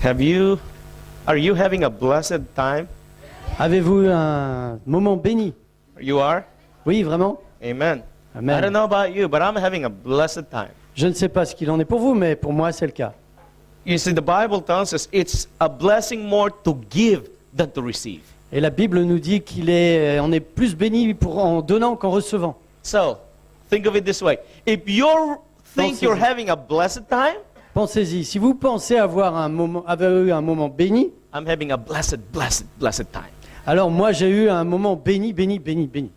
Are you having a blessed time? Avez-vous un moment béni? You are? Oui, vraiment? Amen. I don't Amen. know about you, but I'm having a blessed time. Je ne sais pas ce qu'il en est pour vous, mais pour moi, c'est le cas. You see, the Bible tells us it's a blessing more to give than to receive. Et la Bible nous dit on est plus béni en donnant qu'en recevant. So, think of it this way. If you think you're having a blessed time, Pensez-y, si vous pensez avoir eu un moment béni, I'm having a blessed time. alors moi j'ai eu un moment béni, béni, béni, béni.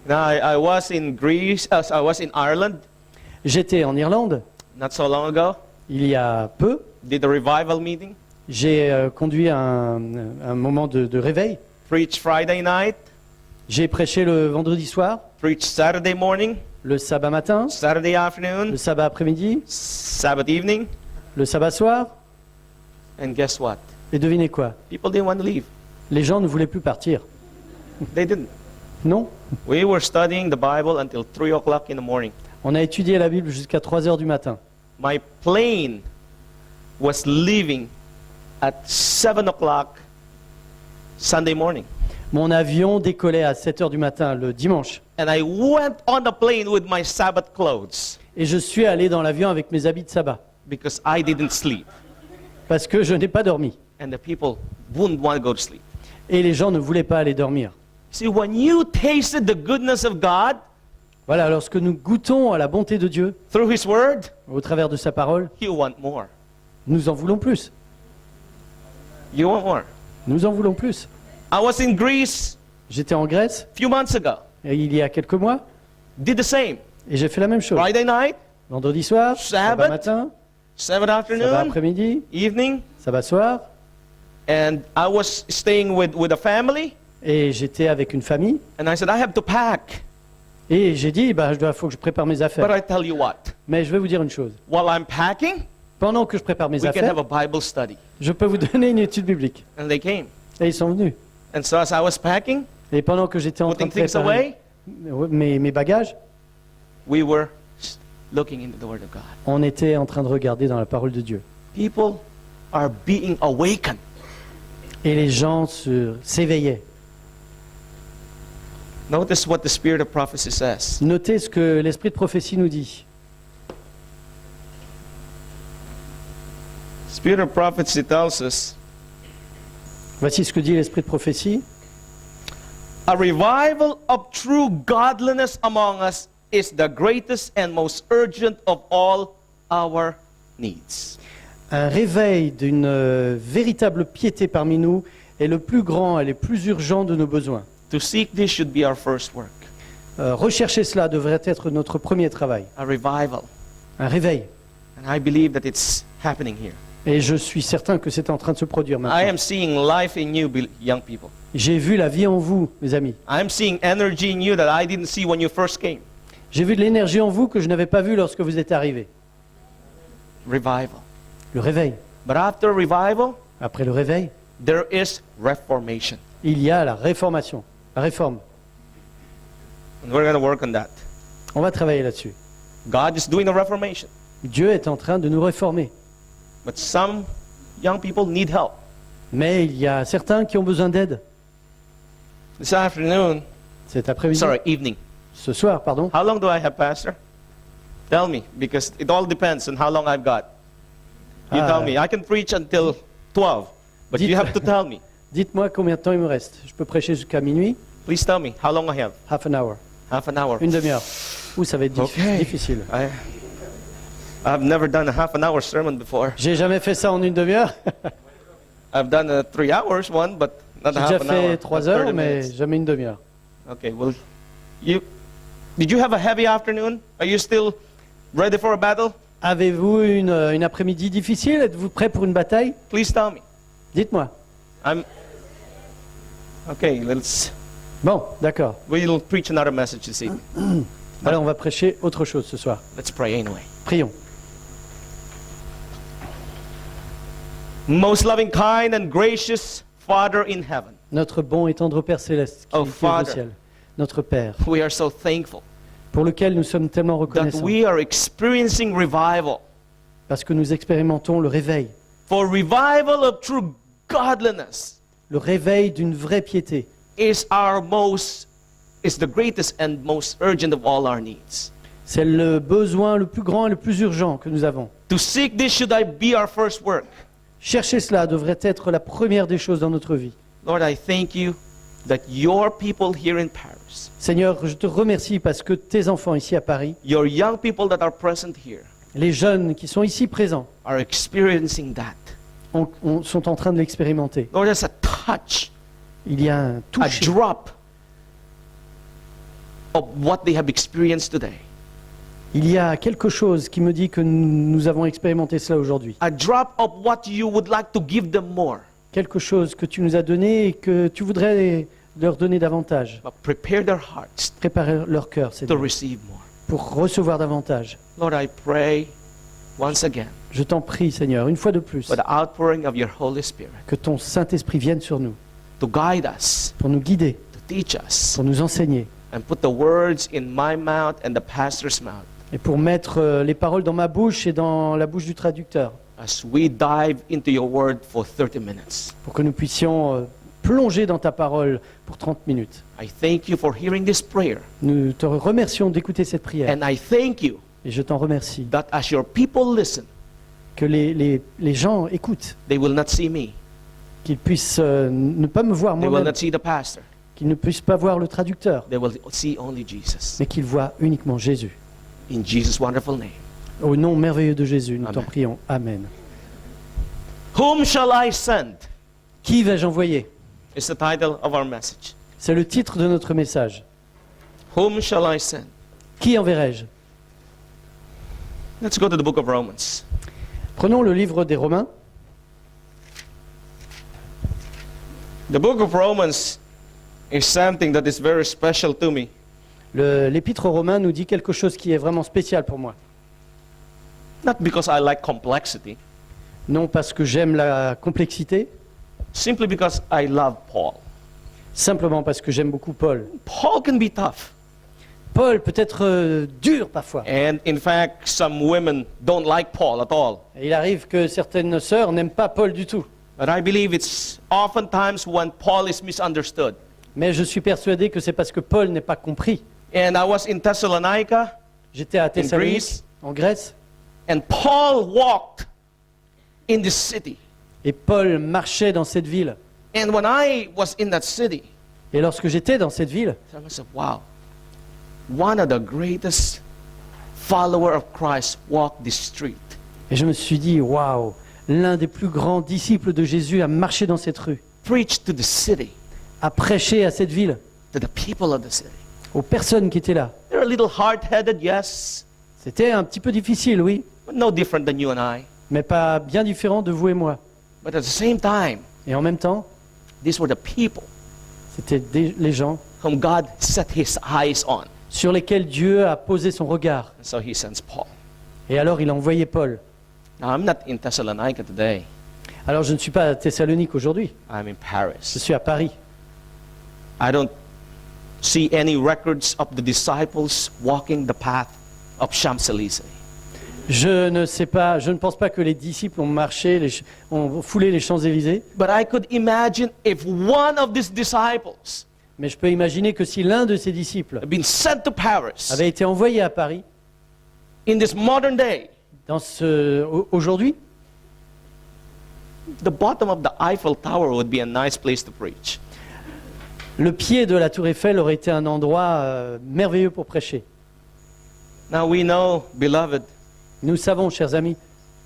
Now, I was in Greece, I was in Ireland J'étais en Irlande, not so long ago, il y a peu. did a revival meeting, J'ai conduit un moment de réveil. preached Friday night, J'ai prêché le vendredi soir, preached Saturday morning, le sabbat matin, Saturday afternoon, le sabbat après-midi, Sabbath evening, le sabbat soir. and guess what? Et devinez quoi? People didn't want to leave. Les gens ne voulaient plus partir. They didn't. Non? We were studying the Bible until 3 o'clock in the morning. On a étudié la Bible jusqu'à 3 heures du matin. My plane was leaving at 7 o'clock Sunday morning. Mon avion décollait à 7 heures du matin le dimanche. And I went on the plane with my Sabbath clothes Et je suis allé dans l'avion avec mes habits de sabbat. because I didn't sleep. Parce que je n'ai pas dormi. And the people wouldn't want to go to sleep. Et les gens ne voulaient pas aller dormir. See, when you tasted the goodness of God Voilà, lorsque nous goûtons à la bonté de Dieu, through His Word, au travers de sa parole, you want more. nous en voulons plus. You want more. Nous en voulons plus. I was in Greece J'étais en Grèce, a few months ago. il y a quelques mois, Did the same. et j'ai fait la même chose. Friday night, Vendredi soir, sabbat Sabbath, matin, Sabbath sabbat afternoon, après-midi, evening, sabbat soir, and I was staying with a family, et j'étais avec une famille. and I said, I have to pack. Et j'ai dit, faut que je prépare mes But affaires. I tell you what, Mais je vais vous dire une chose. while I'm packing, Pendant que je prépare mes we can have affaires, a Bible study. je peux vous donner une étude biblique. And they came. Et ils sont venus. And so as I was packing, Et pendant que j'étais en train putting de things préparer away, mes bagages, we were looking into the Word of God. on était en train de regarder dans la parole de Dieu. People are being awakened. Et les gens s'éveillaient. Notice what the Spirit of prophecy says. Notez ce que l'esprit de prophétie nous dit. Spirit of prophecy tells us, Voici ce que dit l'esprit de prophétie. a revival of true godliness among us is the greatest and most urgent of all our needs. Un réveil d'une véritable piété parmi nous est le plus grand et le plus urgent de nos besoins. To seek this should be our first work. Rechercher cela devrait être notre premier travail. A revival. Un réveil. And I believe that it's happening here. Et je suis certain que c'est en train de se produire I maintenant. am seeing life in you, young people. J'ai vu la vie en vous, mes amis. I am seeing energy in you that I didn't see when you first came. J'ai vu de l'énergie en vous que je n'avais pas vue lorsque vous êtes arrivés. Revival. Le réveil. But after revival, Après le réveil, there is reformation. il y a la réformation, la réforme. And we're going to work on that. On va travailler là-dessus. God is doing a reformation. Dieu est en train de nous réformer. But some young people need help. Mais il y a certains qui ont besoin d'aide. This afternoon, Cet après-midi, evening. ce soir, pardon. How long do I have, Pastor? Tell me, because it all depends on how long I've got. You tell me. I can preach until 12, but you have to tell me. Dites-moi combien de temps il me reste. Je peux prêcher jusqu'à minuit, Please tell me how long I have. half an hour, Half an hour. une demi-heure. Ouh, ça va être Okay. difficile. I've never done a half an hour sermon before. J'ai jamais fait ça en une demi-heure. I've done a 3 hours one, but not J'ai a half déjà an hour. fait 3 but heures, 30 mais minutes. jamais une demi-heure. Okay, well, did you have a heavy afternoon? Are you still ready for a battle? Avez-vous une après-midi difficile? Êtes-vous prêt pour une bataille? Please tell me. Dites-moi. Okay, Bon, d'accord. we'll preach another message this evening. Alors on va prêcher autre chose ce soir. Let's pray anyway. Prions. Most loving, kind, and gracious Father in heaven, Notre bon et tendre Père Céleste, qui Oh, est au Father. ciel, notre Père, we are so thankful pour lequel nous sommes tellement that reconnaissants, we are experiencing revival. parce que nous expérimentons le réveil. for revival of true godliness Le réveil d'une vraie piété. is the greatest and most urgent of all our needs. C'est le besoin le plus grand et le plus urgent que nous avons. To seek this should be our first work. Chercher cela devrait être la première des choses dans notre vie. Lord, I thank you that your people here in Paris, Seigneur, je te remercie parce que tes enfants ici à Paris, your young people that are present here, les jeunes qui sont ici présents, are experiencing that. sont en train de l'expérimenter. Lord, there's a touch, Il y a un a toucher, drop of what they have experienced today. il y a quelque chose qui me dit que nous avons expérimenté cela aujourd'hui. A drop of what you would like to give them more. Quelque chose que tu nous as donné et que tu voudrais leur donner davantage. But prepare their hearts Préparer leur cœur, to Seigneur, receive more. pour recevoir davantage. Lord, I pray once again Je t'en prie, Seigneur, une fois de plus, for the outpouring of your Holy Spirit que ton Saint-Esprit vienne sur nous, to guide us, pour nous guider, to teach us, pour nous enseigner, and put the words in my mouth and the pastor's mouth et pour mettre les paroles dans ma bouche et dans la bouche du traducteur, as we dive into your word for 30 minutes. pour que nous puissions plonger dans ta parole pour 30 minutes. I thank you for hearing this prayer, Nous te remercions d'écouter cette prière, and I thank you et je t'en remercie, that as your people listen, que les gens écoutent, they will not see me, qu'ils puissent ne pas me voir they will moi-même, not see the pastor, qu'ils ne puissent pas voir le traducteur, they will see only Jesus. mais qu'ils voient uniquement Jésus. In Jesus' wonderful name. Au nom merveilleux de Jésus, nous t'en Amen. prions. Amen. Whom shall I send? Qui vais-je envoyer? Is the title of our message. C'est le titre de notre message. Whom shall I send? Qui enverrai-je? Let's go to the book of Romans. Prenons le livre des Romains. The book of Romans is something that is very special to me. L'épître aux Romains nous dit quelque chose qui est vraiment spécial pour moi. Not because I like complexity, Non parce que j'aime la complexité, simply because I love Paul. simplement parce que j'aime beaucoup Paul. Paul can be tough. Paul peut être dur parfois. And in fact, some women don't like Paul at all. Et il arrive que certaines sœurs n'aiment pas Paul du tout. But I believe it's oftentimes when Paul is misunderstood. Mais je suis persuadé que c'est parce que Paul n'est pas compris. And I was in Thessalonica, J'étais à Greece. Thessalonique, en Grèce, and Paul walked in this city. et Paul marchait dans cette ville. And when I was in that city, Et lorsque j'étais dans cette ville, I said, wow, one of the greatest follower of Christ walked this street. et je me suis dit, waouh, l'un des plus grands disciples de Jésus a marché dans cette rue, Preached to the city, a prêché à cette ville, to the people of the city. aux personnes qui étaient là. They're a little hard-headed, yes, C'était un petit peu difficile, oui, but no different than you and I. mais pas bien différent de vous et moi. But at the same time, Et en même temps, these were the people c'était les gens whom God set his eyes on. sur lesquels Dieu a posé son regard. And so he sends Paul. Et alors il a envoyé Paul. Now, I'm not in Thessalonica today. Alors je ne suis pas à Thessalonique aujourd'hui, I'm in je Paris. suis à Paris. I don't see any records of the disciples walking the path of Champs-Élysées. Je ne pense pas que les disciples ont marché, ont foulé les Champs-Élysées, But I could imagine if one of these disciples mais je peux imaginer que si l'un de ces disciples had been sent to Paris avait été envoyé à Paris, in this modern day, aujourd'hui, the bottom of the Eiffel Tower would be a nice place to preach. le pied de la tour Eiffel aurait été un endroit merveilleux pour prêcher. Now we know, beloved, Nous savons, chers amis,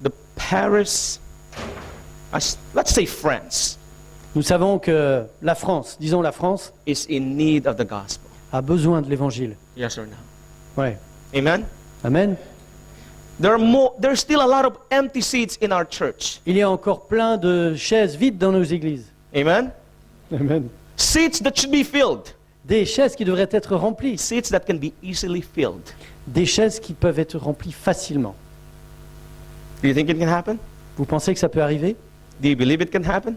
the Paris, let's say France, nous savons que la France, disons la France, is in need of the gospel. a besoin de l'évangile. Yes or no? Ouais. Amen? Amen. There's still a lot of empty seats in our church. Il y a encore plein de chaises vides dans nos églises. Amen? Amen. Seats that should be filled. Des chaises qui devraient être remplies. Seats that can be easily filled. Des chaises qui peuvent être remplies facilement. Do you think it can happen? Vous pensez que ça peut arriver? Do you believe it can happen?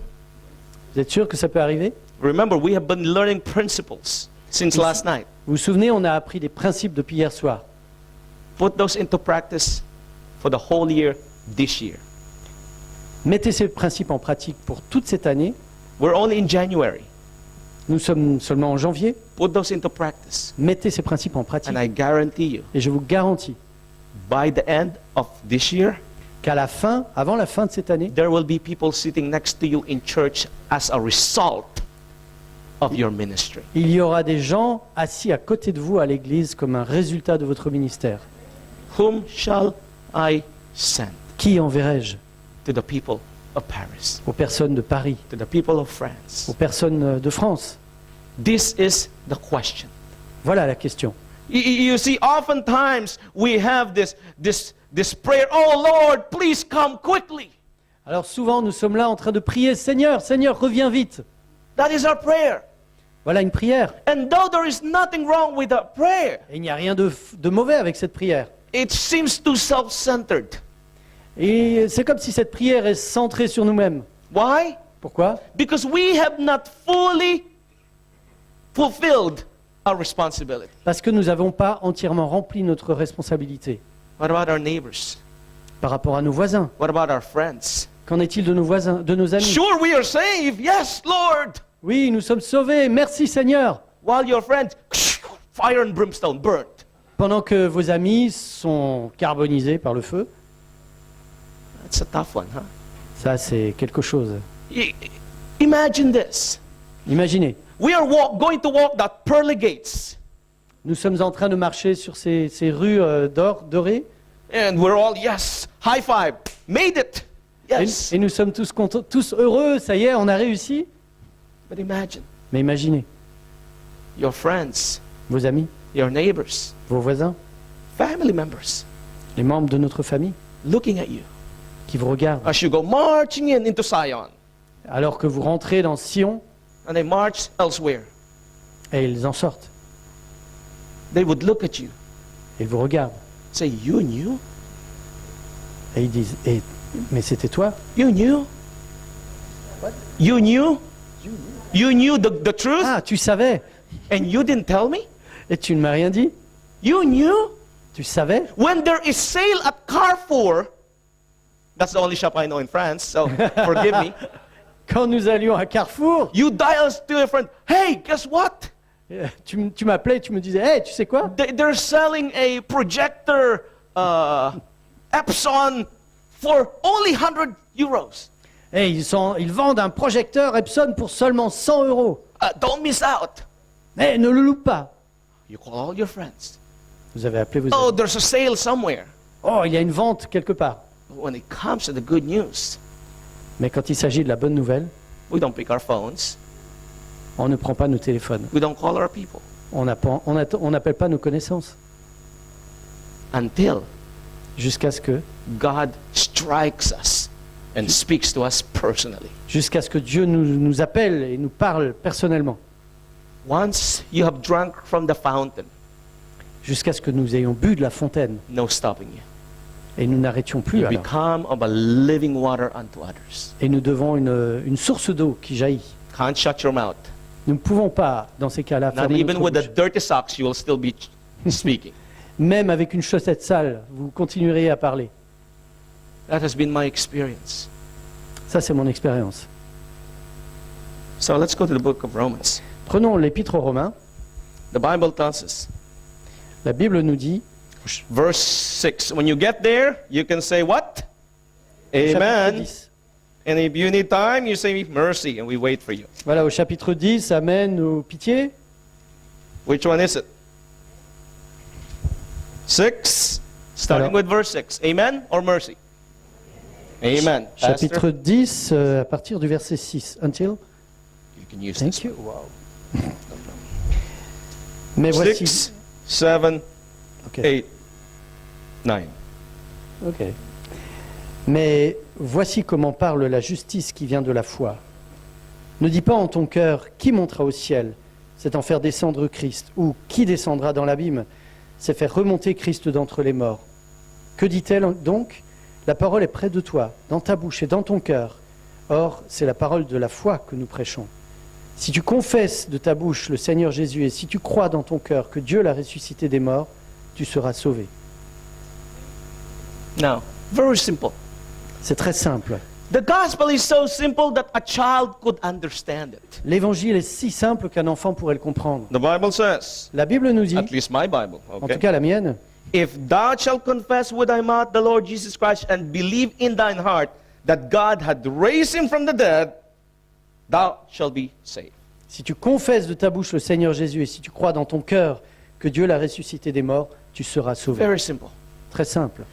Vous êtes sûr que ça peut arriver? Remember, we have been learning principles since last night. Vous vous souvenez, on a appris des principes depuis hier soir. Put those into practice for the whole year this year. Mettez ces principes en pratique pour toute cette année. We're only in January. Nous sommes seulement en janvier. Put those into practice. Mettez ces principes en pratique. And I guarantee you, Et je vous garantis by the end of this year, qu'à la fin, avant la fin de cette année, there will be people sitting next to you in church as a result of your ministry. il y aura des gens assis à côté de vous à l'église comme un résultat de votre ministère. Whom shall I send? Qui enverrai-je? To the people of Paris, Aux personnes de Paris, to the people of France. aux personnes de France. This is the question. Voilà la question. You see, oftentimes we have this prayer, oh Lord, please come quickly. Alors souvent, nous sommes là en train de prier, Seigneur, Seigneur, reviens vite. That is our prayer. Voilà une prière. And though there is nothing wrong with that prayer, Et il n'y a rien de mauvais avec cette prière. it seems too self-centered. Et c'est comme si cette prière est centrée sur nous-mêmes. Why? Pourquoi? Because we have not fully fulfilled our responsibility. Parce que nous n'avons pas entièrement rempli notre responsabilité. What about our neighbors? Par rapport à nos voisins. What about our friends? Qu'en est-il de nos voisins, de nos amis? Sure, we are saved. Yes, Lord. Oui, nous sommes sauvés. Merci Seigneur. While your friends, fire and brimstone, burnt. Pendant que vos amis sont carbonisés par le feu. That's a tough one, huh? Ça, c'est quelque chose. Imagine this. Imaginez, We are going to walk that pearly gates. nous sommes en train de marcher sur ces rues dorées. And we're all, yes, high five, made it. Yes. Et nous sommes tous contents, tous heureux. Ça y est, on a réussi. But imagine Mais imaginez, your friends, vos amis, your neighbors, vos voisins, family members les membres de notre famille looking at you qui vous regardent. as you go marching into Zion, Alors que vous rentrez dans Sion and they march elsewhere. et ils en sortent. They would look at you, Ils vous regardent. say, you knew? Et ils disent, mais c'était toi? You knew? You knew? You knew the truth Ah, tu savais. and you didn't tell me? Et tu ne m'as rien dit? You knew? Tu savais? When there is sale at Carrefour, that's the only shop I know in France, so forgive me. Quand nous allions à Carrefour, You dial to a friend, hey, guess what? tu m'appelais, tu me disais, hey, tu sais quoi? They're selling a projector Epson for only 100 euros. Et ils vendent un projecteur Epson pour seulement 100 €. Don't miss out. Eh, ne le loupe pas. You call all your friends. Vous avez appelé vos Oh, amis. there's a sale somewhere. Oh, il y a une vente quelque part. When it comes to the good news, Mais quand il s'agit de la bonne nouvelle, we don't pick our phones. on ne prend pas nos téléphones. We don't call our people On n'appelle pas nos connaissances. until Jusqu'à ce que and speaks to us personally. Dieu nous appelle et nous parle personnellement. Once you have drunk from the fountain, Jusqu'à ce que nous ayons bu de la fontaine no stopping you. et nous n'arrêtions plus You alors. become of a living water unto others. Et nous devons une source d'eau qui jaillit. Can't shut your mouth. Nous ne pouvons pas, dans ces cas-là, Not fermer even notre with the bouche. dirty socks, you will still be speaking. Même avec une chaussette sale, vous continuerez à parler. That has been my experience. Ça, c'est mon expérience. So let's go to the book of Romans. Prenons l'Épître aux Romains. The Bible tells us, La Bible nous dit, verse 6, when you get there, you can say what? chapitre Amen. 10. And if you need time, you say mercy, and we wait for you. Voilà, au chapitre 10, Amen ou pitié. Which one is it? 6, starting Alors. with verse 6. Amen or mercy? Amen. Chapitre Pastor, 10, à partir du verset 6. Until. you can use Thank this. you. Mais voici. 6, 7, Ok. 8, 9. Ok. Mais voici comment parle la justice qui vient de la foi. Ne dis pas en ton cœur, qui montera au ciel? C'est en faire descendre Christ. Ou qui descendra dans l'abîme? C'est faire remonter Christ d'entre les morts. Que dit-elle donc? La parole est près de toi, dans ta bouche et dans ton cœur. Or, c'est la parole de la foi que nous prêchons. Si tu confesses de ta bouche le Seigneur Jésus et si tu crois dans ton cœur que Dieu l'a ressuscité des morts, tu seras sauvé. Now, very simple. C'est très simple. The gospel is so simple that a child could understand it. L'évangile est si simple qu'un enfant pourrait le comprendre. The Bible says, La Bible nous dit, at least my Bible, en tout okay? cas la mienne, If thou shalt confess with thy mouth the Lord Jesus Christ and believe in thine heart that God had raised him from the dead, thou shalt be saved. si tu confesses de ta bouche le Seigneur Jésus et si tu crois dans ton cœur que Dieu l'a ressuscité des morts, tu seras sauvé. Very simple. Très simple.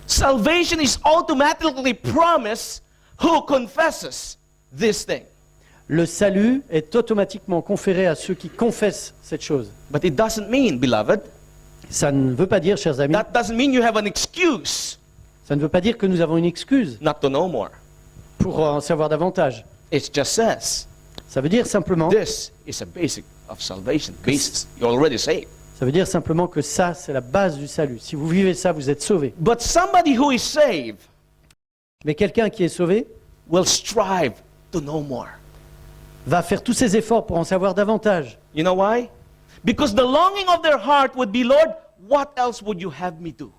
Salvation is automatically promised who confesses this thing. Le salut est automatiquement conféré à ceux qui confessent cette chose. But it doesn't mean, beloved, Ça ne veut pas dire, chers amis, that doesn't mean you have an excuse ça ne veut pas dire que nous avons une excuse not to know more. pour en savoir davantage. It just says, Ça veut dire simplement, this is a basic of salvation. Basis. You're already saved. ça veut dire simplement que ça, c'est la base du salut. Si vous vivez ça, vous êtes sauvé. But somebody who is saved Mais quelqu'un qui est sauvé will strive to know more. va faire tous ses efforts pour en savoir davantage. You know why? Because the longing of their heart would be, Lord, what else would you have me do?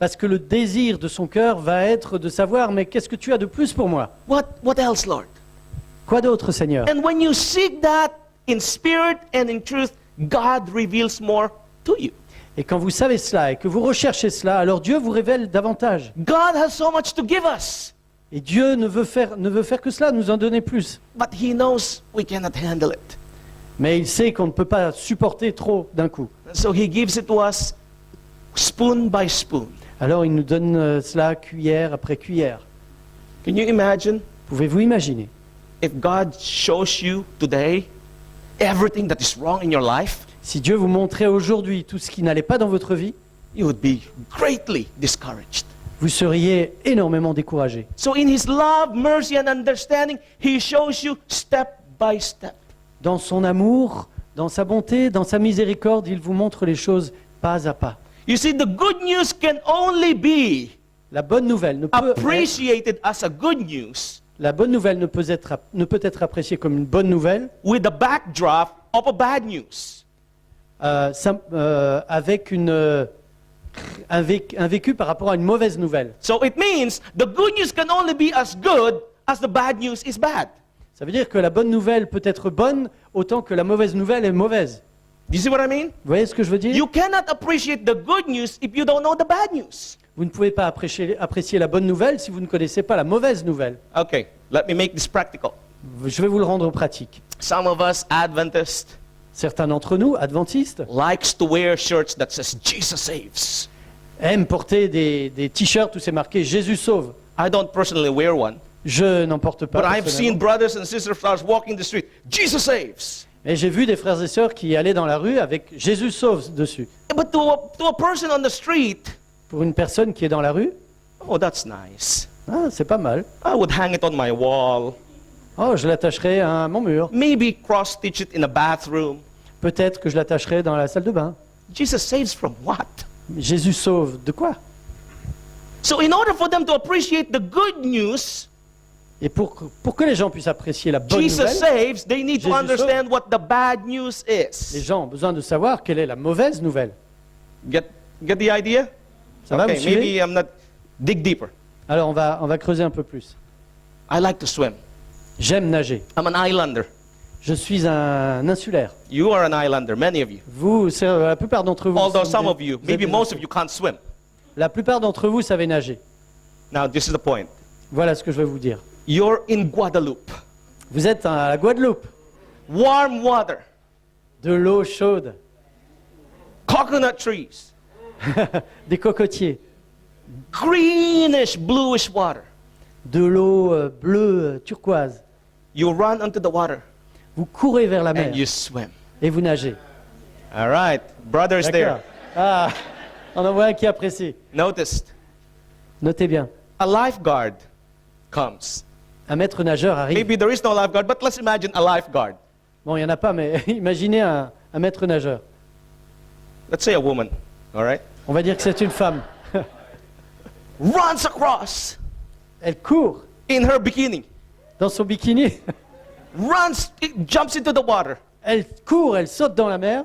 Parce que le désir de son cœur va être de savoir, mais qu'est-ce que tu as de plus pour moi? What else, Lord? Quoi d'autre, Seigneur? And when you seek that in spirit and in truth, God reveals more to you. Et quand vous savez cela et que vous recherchez cela, alors Dieu vous révèle davantage. God has so much to give us, Et Dieu ne veut faire que cela, nous en donner plus. but He knows we cannot handle it. Mais il sait qu'on ne peut pas supporter trop d'un coup. And so He gives it to us spoon by spoon. Alors il nous donne cela cuillère après cuillère. Can you imagine Pouvez-vous imaginer if God shows you today everything that is wrong in your life? si Dieu vous montrait aujourd'hui tout ce qui n'allait pas dans votre vie, You would be greatly discouraged. vous seriez énormément découragé. So in His love, mercy, and understanding, He shows you step by step. Dans son amour, dans sa bonté, dans sa miséricorde, il vous montre les choses pas à pas. You see, the good news can only be La bonne nouvelle ne peut être, appreciated as a good news la bonne nouvelle ne peut être appréciée comme une bonne nouvelle with the backdrop of a bad news. avec un vécu par rapport à une mauvaise nouvelle. So it means the good news can only be as good as the bad news is bad. Ça veut dire que la bonne nouvelle peut être bonne autant que la mauvaise nouvelle est mauvaise. Do you see what I mean? Vous voyez ce que je veux dire? You cannot appreciate the good news if you don't know the bad news. Vous ne pouvez pas apprécier la bonne nouvelle si vous ne connaissez pas la mauvaise nouvelle. Okay, let me make this practical. Je vais vous le rendre pratique. Some of us Adventists Certains d'entre nous, adventistes, likes to wear shirts that says Jesus saves. aiment porter des t-shirts où c'est marqué Jésus sauve. I don't personally wear one, Je n'en porte pas. but I've personnellement. seen brothers and sisters as walking the street. Jesus saves. Mais j'ai vu des frères et sœurs qui allaient dans la rue avec Jésus sauve dessus. But to a person on the street, Pour une personne qui est dans la rue, oh, that's nice. ah, c'est pas mal. I would hang it on my wall. Oh, je l'attacherai à mon mur. Maybe cross-stitch it in a bathroom. Peut-être que je l'attacherai dans la salle de bain. Jesus saves from what? Jésus sauve de quoi? So in order for them to appreciate the good news, Et pour que les gens puissent apprécier la bonne Jesus nouvelle, saves, they need to Jesus understand what the bad news les is. gens ont besoin de savoir quelle est la mauvaise nouvelle. Get the idea? Ça va, vous Okay, suivez? maybe I'm not. Dig deeper. Alors on va creuser un peu plus. I like to swim. J'aime nager. I'm an islander. Je suis un insulaire. You are an islander, many of you. Vous, la plupart d'entre vous, Although sont some des- of you, vous êtes maybe des most of insulaires. you can't swim. La plupart d'entre vous savez nager. Now, this is the point. Voilà ce que je vais vous dire. You're in Guadeloupe. Vous êtes à la Guadeloupe, Warm water, de l'eau chaude, coconut trees, des cocotiers, greenish, bluish water. de l'eau bleue turquoise. You run onto the water Vous courez vers la mer and you swim. et vous nagez. All right, brothers D'accord. there. Ah, on en voit un qui apprécie. Noticed. Notez bien. A lifeguard comes. Un maître nageur arrive. Maybe there is no lifeguard, but let's imagine a lifeguard. Bon, il n'y en a pas, mais imaginez un maître nageur. Let's say a woman, all right? On va dire que c'est une femme. Runs across Elle court in her bikini. dans son bikini. Runs, jumps into the water. Elle court, elle saute dans la mer.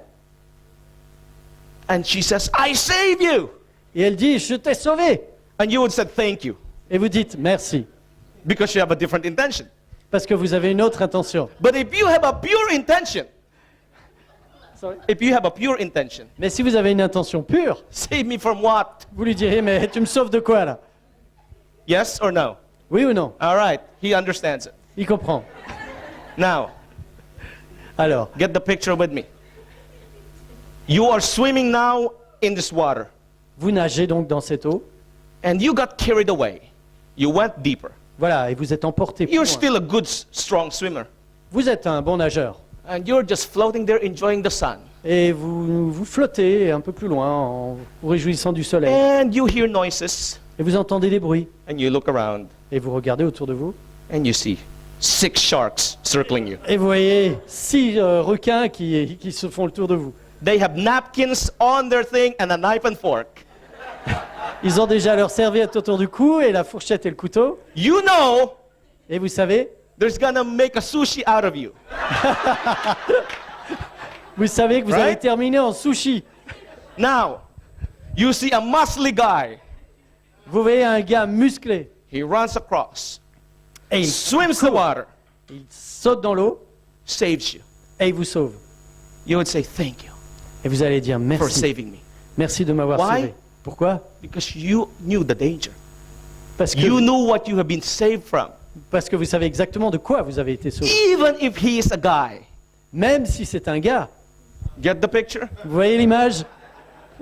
And she says, I save you. Et elle dit, je t'ai sauvé. And you would say, thank you. Et vous dites, merci. because you have a different intention. Parce que vous avez une autre intention. But if you have a pure intention, Sorry. if you have a pure intention, Mais si vous avez une intention pure, save me from what? vous lui direz, mais tu me sauves de quoi là? Yes or no? Oui ou non? All right, he understands it. Il comprend. Now, Alors, get the picture with me. You are swimming now in this water, vous nagez donc dans cette eau. and you got carried away. You went deeper. Voilà, et vous êtes emporté plus You're loin. still a good, strong swimmer, Vous êtes un bon nageur. and you're just floating there enjoying the sun. Et vous flottez un peu plus loin en vous réjouissant du soleil. And you hear noises, Et vous entendez des bruits. and you look around, Et vous regardez autour de vous. and you see 6 sharks circling you. Et vous voyez 6 requins qui se font le tour de vous. They have napkins on their thing and a knife and fork. Ils ont déjà leur serviette autour du cou et la fourchette et le couteau. You know Et vous savez, there's gonna make a sushi out of you. que vous Right? allez terminer en sushi. Now, you see a muscly guy. Vous voyez un gars musclé. He runs across, Et il swims the water, saute dans l'eau saves you. et il vous sauve. You would say, thank you Et vous allez dire for merci. saving me. Merci de m'avoir Why? sauvé. Pourquoi? Because you knew the danger. Parce You que, knew what you have been saved from. parce que vous savez exactement de quoi vous avez été sauvé. Even if he is a guy. Même si c'est un gars. Get the picture? Vous voyez l'image?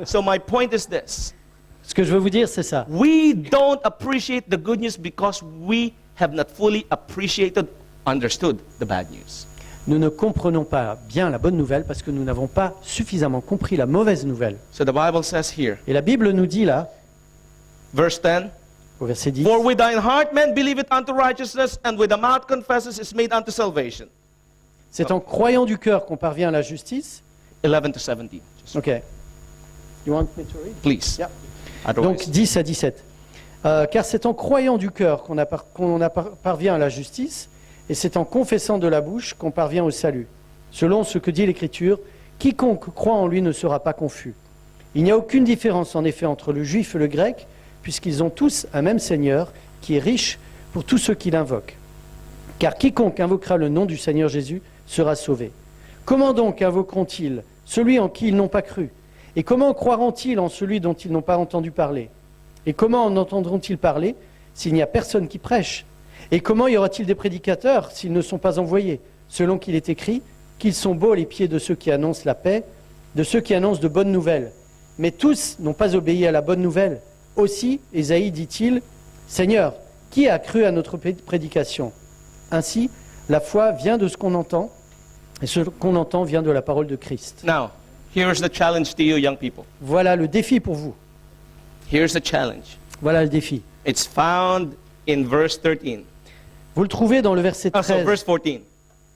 So my point is this. Ce que je veux vous dire, c'est ça. We don't appreciate the good news because we have not fully appreciated, understood the bad news. Nous ne comprenons pas bien la bonne nouvelle parce que nous n'avons pas suffisamment compris la mauvaise nouvelle. So the Bible says here, Et la Bible nous dit là, verse 10, au verset 10, for with thine heart man believeth unto righteousness, and with the mouth confesses is made unto salvation. c'est en croyant du cœur qu'on parvient à la justice. 11 to 17. Just Ok. You want me to read? please. Yeah. Otherwise, Donc 10 à 17. Car c'est en croyant du cœur qu'on parvient à la justice, et c'est en confessant de la bouche qu'on parvient au salut. Selon ce que dit l'Écriture, quiconque croit en lui ne sera pas confus. Il n'y a aucune différence en effet entre le juif et le grec, puisqu'ils ont tous un même Seigneur, qui est riche pour tous ceux qui l'invoquent. Car quiconque invoquera le nom du Seigneur Jésus sera sauvé. Comment donc invoqueront-ils celui en qui ils n'ont pas cru? Et comment croiront-ils en celui dont ils n'ont pas entendu parler? Et comment en entendront-ils parler s'il n'y a personne qui prêche? Et comment y aura-t-il des prédicateurs s'ils ne sont pas envoyés? Selon qu'il est écrit, qu'ils sont beaux les pieds de ceux qui annoncent la paix, de ceux qui annoncent de bonnes nouvelles. Mais tous n'ont pas obéi à la bonne nouvelle. Aussi, Ésaïe dit-il, Seigneur, qui a cru à notre prédication? Ainsi, la foi vient de ce qu'on entend, et ce qu'on entend vient de la parole de Christ. now, here's the challenge to you, young people. Voilà le défi pour vous. Here's the challenge. Voilà le défi. It's found in verse 13. Vous le trouvez dans le verset So 13, verse 14.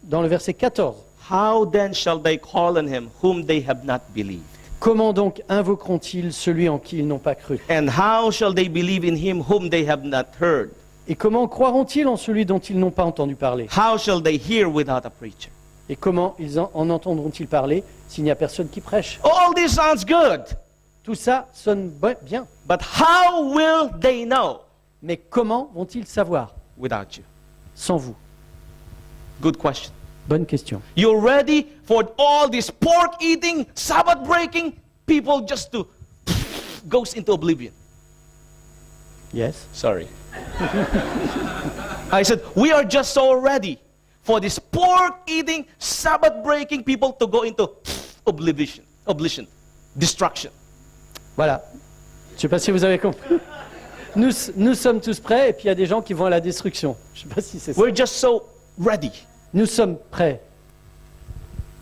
dans le verset 14. How then shall they call on him whom they have not believed? Comment donc invoqueront-ils celui en qui ils n'ont pas cru? And how shall they believe in him whom they have not heard? Et comment croiront-ils en celui dont ils n'ont pas entendu parler? How shall they hear without a preacher? Et comment en entendront-ils parler s'il n'y a personne qui prêche? All this sounds good, Tout ça sonne bien. but how will they know Mais comment vont-ils savoir without you? sans vous? Good question. Bonne question. You're ready for all this pork eating, Sabbath breaking people just to goes into oblivion. Yes. Sorry. I said, we are just so ready for this pork eating, Sabbath breaking people to go into oblivion, destruction. Voilà. Je ne sais pas si vous avez compris. Nous sommes tous prêts et puis il y a des gens qui vont à la destruction. Je ne sais pas si c'est ça. We're just so ready. Nous sommes prêts.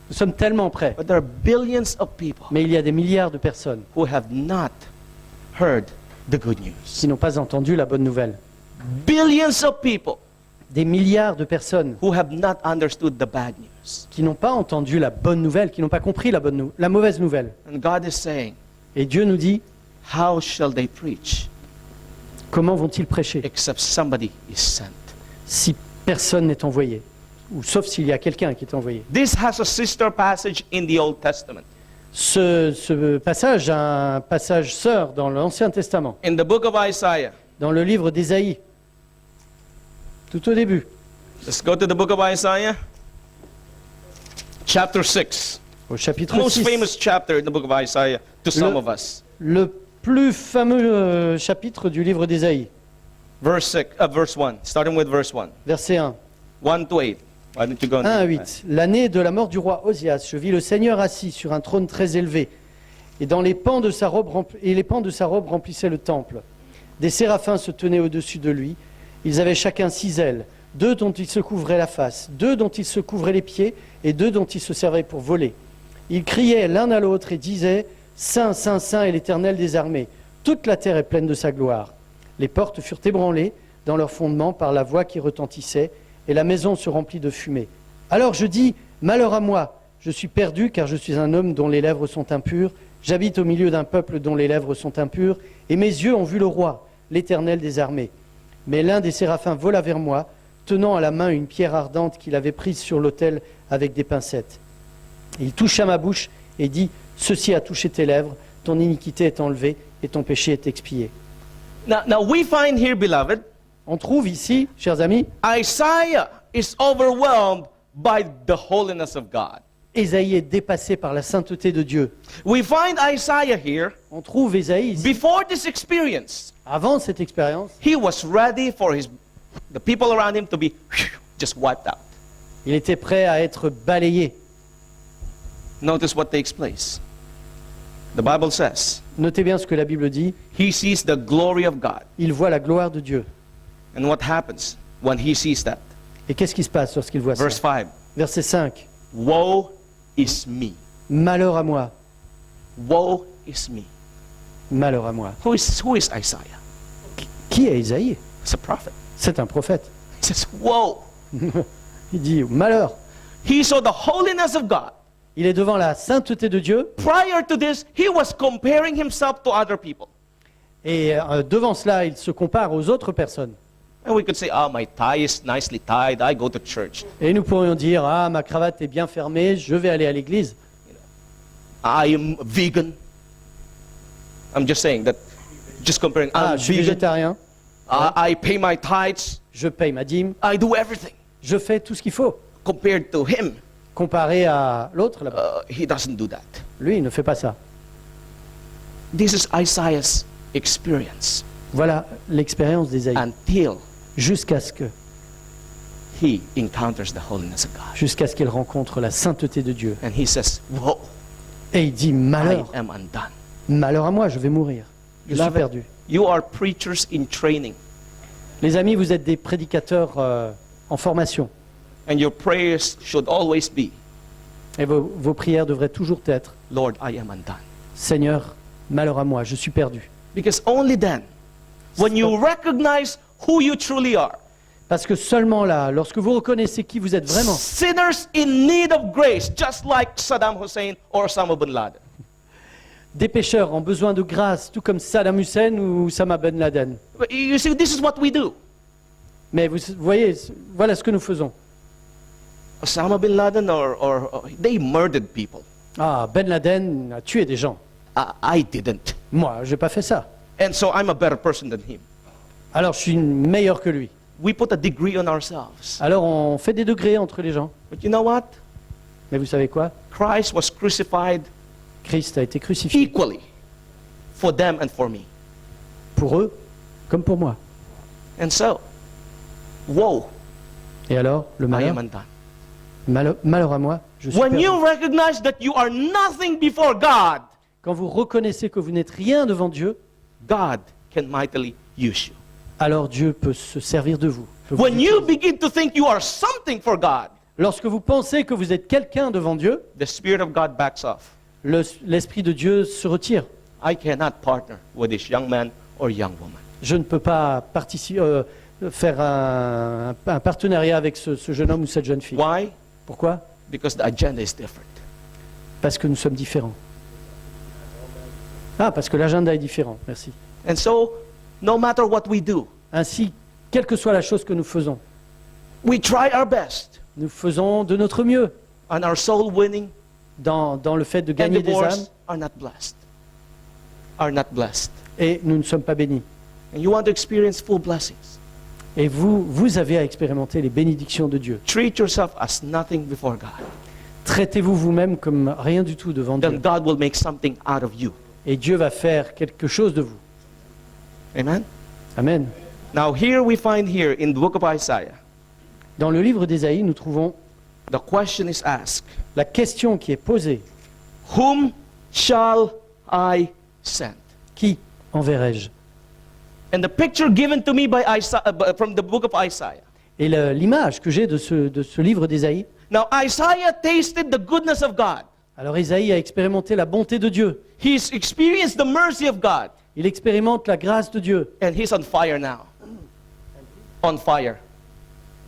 Nous sommes tellement prêts. But there are billions of people Mais il y a des milliards de personnes who have not heard the good news. qui n'ont pas entendu la bonne nouvelle. Billions of people Des milliards de personnes who have not understood the bad news. qui n'ont pas entendu la bonne nouvelle, qui n'ont pas compris la mauvaise nouvelle. And God is saying, Et Dieu nous dit, how shall they preach comment vont-ils prêcher except somebody is sent? si personne n'est envoyé? Ou sauf s'il y a quelqu'un qui est envoyé. This has a sister passage in the Old Testament. Ce passage a un passage sœur dans l'Ancien Testament, In the book of Isaiah, dans le livre d'Ésaïe. tout au début. Let's go to the book of Isaiah, chapter 6. Au chapitre Most 6. famous chapter in the book of Isaiah to some of us. Le plus fameux chapitre du livre d'Ésaïe. Verse 1, starting with verse 1. Verset 1. 1 to 8. Why don't you go 1 à on? 8. L'année de la mort du roi Osias, je vis le Seigneur assis sur un trône très élevé, et les pans de sa robe remplissaient le temple. Des séraphins se tenaient au-dessus de lui. Ils avaient chacun 6 ailes, 2 dont ils se couvraient la face, 2 dont ils se couvraient les pieds, et 2 dont ils se servaient pour voler. Ils criaient l'un à l'autre et disaient « Saint, Saint, Saint est l'Éternel des armées. Toute la terre est pleine de sa gloire. » Les portes furent ébranlées dans leur fondement par la voix qui retentissait, et la maison se remplit de fumée. Alors je dis, malheur à moi, je suis perdu car je suis un homme dont les lèvres sont impures, j'habite au milieu d'un peuple dont les lèvres sont impures, et mes yeux ont vu le roi, l'Éternel des armées. Mais l'un des séraphins vola vers moi, tenant à la main une pierre ardente qu'il avait prise sur l'autel avec des pincettes. Il toucha ma bouche et dit, ceci a touché tes lèvres, ton iniquité est enlevée et ton péché est expié. Now we find here, beloved, On trouve ici, chers amis, Isaiah is overwhelmed by the holiness of God. Ésaïe est dépassé par la sainteté de Dieu. We find Isaiah here, On trouve Ésaïe ici. before this experience, Avant cette expérience, he was ready for the people around him to be just wiped out. il était prêt à être balayé. Notice what takes place. The Bible says, Notez bien ce que la Bible dit. he sees the glory of God. Il voit la gloire de Dieu. And what happens when he sees that? Et qu'est-ce qui se passe lorsqu'il voit ça? Verse 5, Verset 5. woe is me. Malheur à moi. Woe is me. Malheur à moi. Who is Isaiah? Qui est Ésaïe? It's a prophet. C'est un prophète. He says, woe. Il dit malheur. He saw the holiness of God. Il est devant la sainteté de Dieu. Prior to this, he was comparing himself to other people. Et devant cela, il se compare aux autres personnes. And we could say, oh, my tie is nicely tied. I go to church. Et nous pourrions dire, ah, ma cravate est bien fermée, je vais aller à l'église. I am vegan. I'm just saying that, just comparing. Ah, I'm je suis vegan. végétarien, I pay my tithes. je paye ma dîme, I do everything. je fais tout ce qu'il faut. Compared to him, Comparé à l'autre là-bas, he doesn't do that. lui, il ne fait pas ça. This is Isaiah's experience Voilà l'expérience d'Ésaïe. until Jusqu'à ce he encounters the holiness of God. qu'il rencontre la sainteté de Dieu. And he says, whoa, Et il dit, I malheur, am undone. malheur à moi, je vais mourir. Je suis Beloved, perdu. you are preachers in training, Les amis, vous êtes des prédicateurs en formation. and your prayers should always be, Et vos prières devraient toujours être, Lord, I am undone. Seigneur, malheur à moi, je suis perdu. Because only then, when you recognize who you truly are, Parce que seulement là, lorsque vous reconnaissez qui vous êtes vraiment, sinners in need of grace, just like Saddam Hussein or Osama bin Laden, des pécheurs ont besoin de grâce, tout comme Saddam Hussein ou Osama Ben Laden. you see, this is what we do. Mais vous voyez, voilà ce que nous faisons. Osama bin Laden or they murdered people. Ah, Ben Laden a tué des gens. I didn't. Moi, je n'ai pas fait ça. And so I'm a better person than him. Alors je suis meilleur que lui. We put a degree on ourselves. Alors on fait des degrés entre les gens. But you know what? Mais vous savez quoi? Christ was crucified Christ a été crucifié equally for them and for me. pour eux comme pour moi. And so, woe, Et alors, le I malheur, am undone. malheur à moi, je suis When perdu. you recognize that you are nothing before God, Quand vous reconnaissez que vous n'êtes rien devant Dieu, God can mightily use you. alors Dieu peut se servir de vous. peut vous When you utiliser. begin to think you are something for God, Lorsque vous pensez que vous êtes quelqu'un devant Dieu, the Spirit of God backs off. l'Esprit de Dieu se retire. I cannot partner with this young man or young woman. Je ne peux pas faire un partenariat avec ce jeune homme ou cette jeune fille. Why? Pourquoi? Because the agenda is different. Parce que nous sommes différents. Ah, parce que l'agenda est différent, merci. And so, no matter what we do, Ainsi, quelle que soit la chose que nous faisons, we try our best. nous faisons de notre mieux And our soul winning dans le fait de and gagner des âmes, divorce are not blessed. Are not blessed. et nous ne sommes pas bénis. And you want to experience full blessings. Et vous, vous avez à expérimenter les bénédictions de Dieu. Treat yourself as nothing before God. Traitez-vous vous-même comme rien du tout devant Then Dieu. God will make something out of you. Et Dieu va faire quelque chose de vous. Amen? Amen. Now here we find here in the book of Isaiah, Dans le livre d'Ésaïe, nous trouvons the question is asked, la question qui est posée. whom shall I send? Qui enverrai-je? And the picture given to me by Isaiah, from the book of Isaiah. Et l'image que j'ai de ce livre d'Ésaïe, Now Isaiah tasted the goodness of God. alors Ésaïe a expérimenté la bonté de Dieu. He's experienced the mercy of God. Il expérimente la grâce de Dieu. And he's on fire now. On fire.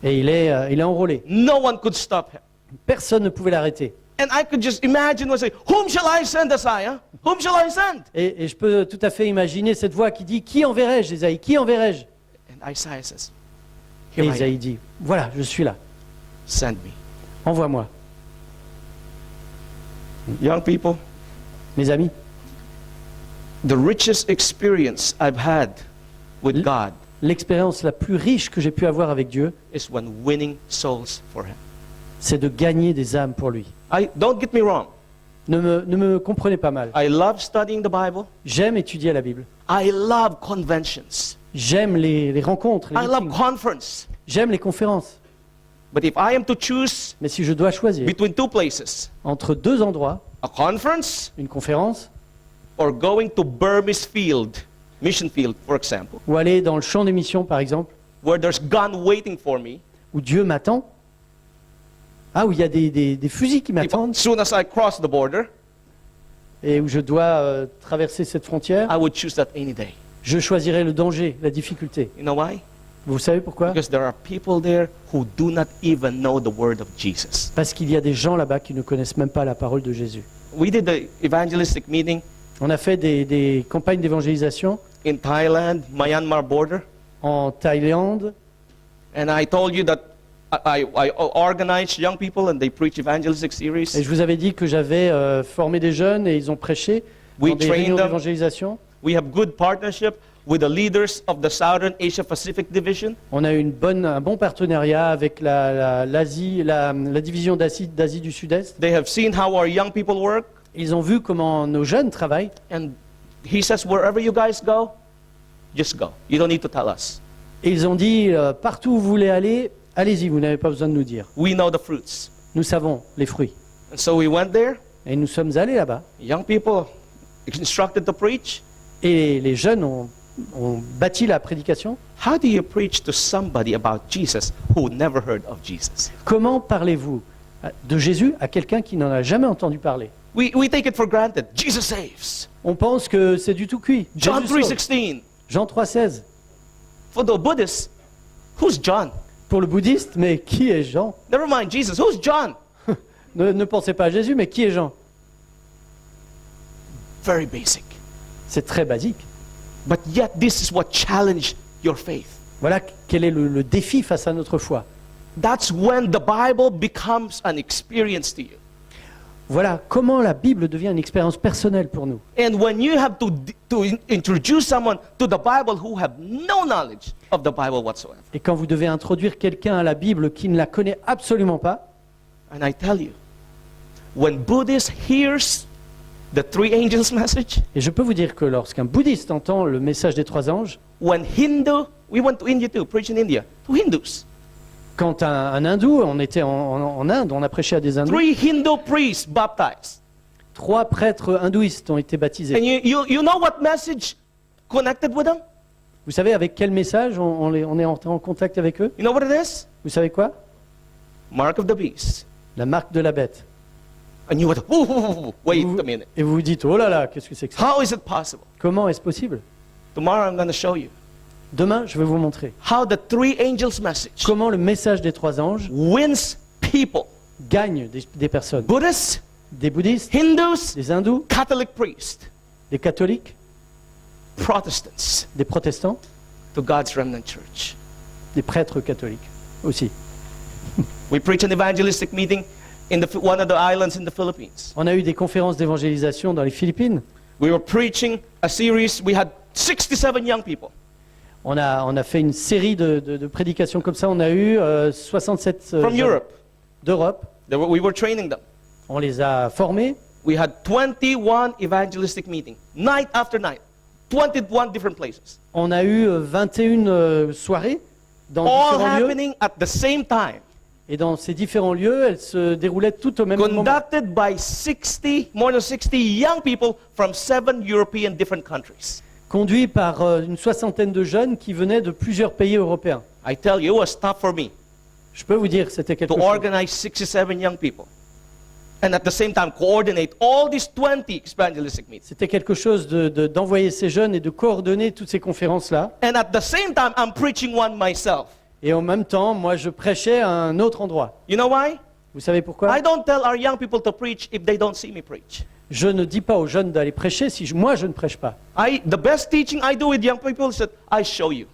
Et il est enrôlé. No one could stop him. Personne ne pouvait l'arrêter. And I could just imagine and say, whom shall I send, Isaiah? Whom shall I send? Et je peux tout à fait imaginer cette voix qui dit, qui enverrai-je, Ésaïe? Qui enverrai-je? And Isaiah says, Et here I am. Ésaïe dit, voilà, je suis là. Send me. Envoie-moi. Young people, Mes amis, the richest experience I've had with God l'expérience la plus riche que j'ai pu avoir avec Dieu, is when winning souls for Him. c'est de gagner des âmes pour lui. Don't get me wrong. Ne me comprenez pas mal. I love studying the Bible. J'aime étudier la Bible. I love conventions. J'aime les rencontres, les I love meetings. conference. J'aime les conférences. But if I am to choose Mais si je dois choisir between two places, entre deux endroits, a conference une conférence or going to Burmese field, mission field, for example, ou aller dans le champ des missions, par exemple, where there's gun waiting for me, où Dieu m'attend, où il y a des fusils qui as m'attendent, soon as I cross the border, et où je dois traverser cette frontière, I would choose that any day. je choisirai le danger, la difficulté. You know why? Vous savez pourquoi? Because there are people there who do not even know the word of Jesus. Parce qu'il y a des gens là-bas qui ne connaissent même pas la parole de Jésus. We did the evangelistic meeting On a fait des campagnes d'évangélisation in Thailand, Myanmar border, en Thaïlande, and I told you that I organized young people and they preach evangelistic series. et je vous avais dit que j'avais formé des jeunes et ils ont prêché We dans des trained réunions them. d'évangélisation. We have good partnership with the leaders of the Southern Asia Pacific Division. On a eu un bon partenariat avec la division d'Asie du Sud-Est. They have seen how our young people work, Ils ont vu comment nos jeunes travaillent. and he says, wherever you guys go, just go. You don't need to tell us. Et ils ont dit, partout où vous voulez aller, allez-y, vous n'avez pas besoin de nous dire. We know the fruits. Nous savons les fruits. And so we went there, Et nous sommes allés là-bas. young people instructed to preach. Et les jeunes ont bâti la prédication. How do you preach to somebody about Jesus who never heard of Jesus? Comment parlez-vous de Jésus à quelqu'un qui n'en a jamais entendu parler? We take it for granted. Jesus saves. On pense que c'est du tout cuit. John Jésus sauve. 3:16. Jean 3,16. For the Buddhists, who's John? Pour le bouddhiste, mais qui est Jean? Never mind Jesus. Who's John? Ne pensez pas à Jésus, mais qui est Jean? Very basic. C'est très basique. But yet this is what challenged your faith. Voilà quel est le défi face à notre foi. That's when the Bible becomes an experience to you. Voilà comment la Bible devient une expérience personnelle pour nous. And when you have to introduce someone to the Bible who have no knowledge of the Bible whatsoever. Et quand vous devez introduire quelqu'un à la Bible qui ne la connaît absolument pas, And I tell you, when Buddhist hears the three angels message, et je peux vous dire que lorsqu'un bouddhiste entend le message des trois anges, when Hindu, we went to India too, preach in India, to Hindus. quand un hindou, on était en Inde, on a prêché à des hindous, 3 Hindu priests baptized. 3 prêtres hindouistes ont été baptisés. And you know what message connected with them? Vous savez avec quel message on est entré en contact avec eux? You know what it is? Vous savez quoi? Mark of the beast. La marque de la bête. And you would, wait a minute. Et vous vous dites, oh là là, qu'est-ce que c'est que ça? How is it possible? Comment est-ce possible? Tomorrow I'm going to show you Demain, je vais vous montrer how the 3 angels message comment le message des trois anges wins people. gagne des personnes. Buddhists, Des bouddhistes, Hindus, des hindous, Catholic priests, des catholiques, Protestants, des protestants, to God's remnant church. des prêtres catholiques aussi. We preach an evangelistic meeting in one of the islands in the Philippines. On a eu des conférences d'évangélisation dans les Philippines. We were preaching a series. We had 67 young people. On a fait une série de prédications comme ça. On a eu 67 from jeunes Europe. d'Europe. We were training them. On les a formés. We had 21 evangelistic meetings, night after night, 21 different places, On a eu 21 soirées dans all différents lieux. happening at the same time, Et dans ces différents lieux, elles se déroulaient toutes au même moment. conducted by more than 60 young people from 7 European different countries. Conduits par une soixantaine de jeunes qui venaient de plusieurs pays européens. I tell you, it was tough for me Je peux vous dire que c'était quelque to chose. organize 67 young people, and at the same time coordinate all these 20 evangelistic meetings. C'était quelque chose d'envoyer ces jeunes et de coordonner toutes ces conférences-là. And at the same time, I'm preaching one myself. Et en même temps, moi, je prêchais à un autre endroit. You know why? Vous savez pourquoi? I don't tell our young people to preach if they don't see me preach. Je ne dis pas aux jeunes d'aller prêcher si moi, je ne prêche pas. The best teaching I do with young people is that I show you.